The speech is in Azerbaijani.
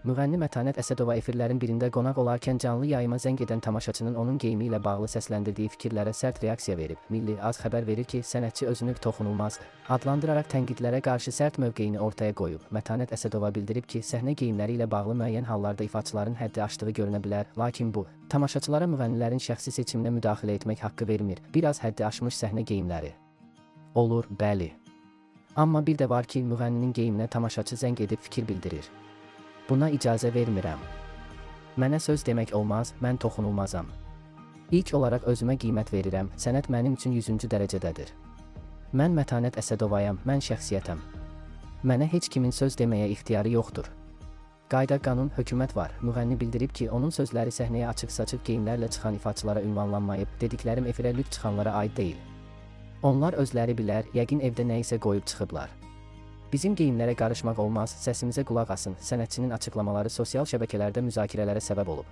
Müğənni Mətanət Əsədova efirlərin birində qonaq olarkən canlı yayıma zəng edən tamaşaçının onun geyimi ilə bağlı səsləndirdiyi fikirlərə sərt reaksiya verib. Milli Az xəbər verir ki, sənətçi özünü toxunulmaz adlandıraraq tənqidlərə qarşı sərt mövqeyini ortaya qoyub. Mətanət Əsədova bildirib ki, səhnə geyimləri ilə bağlı müəyyən hallarda ifaçıların həddi aşdığı görünə bilər, lakin bu, tamaşaçılara müğənnilərin şəxsi seçiminə müdaxilə etmək haqqı vermir. Biraz həddi aşmış səhnə geyimləri olur, bəli. Amma bir də var ki, müğənninin geyiminə tamaşaçı zəng edib fikir bildirir. Buna icazə vermirəm. Mənə söz demək olmaz, mən toxunulmazam. İlk olaraq özümə qiymət verirəm, sənət mənim üçün 100-cü dərəcədədir. Mən Mətanət Əsədovayam, mən şəxsiyyətəm. Mənə heç kimin söz deməyə ixtiyarı yoxdur. Qayda, qanun, hökumət var. Müğənni bildirib ki, onun sözləri səhnəyə açıq-saçıq geyimlərlə çıxan ifaçılara ünvanlanmayıb, dediklərim efirə lüt çıxanlara aid deyil. Onlar özləri bilər, yəqin evdə nə isə qoyub çıxıblar. Bizim geyimlərə qarışmaq olmaz, səsimizə qulaq asın. Sənətçinin açıqlamaları sosial şəbəkələrdə müzakirələrə səbəb olub.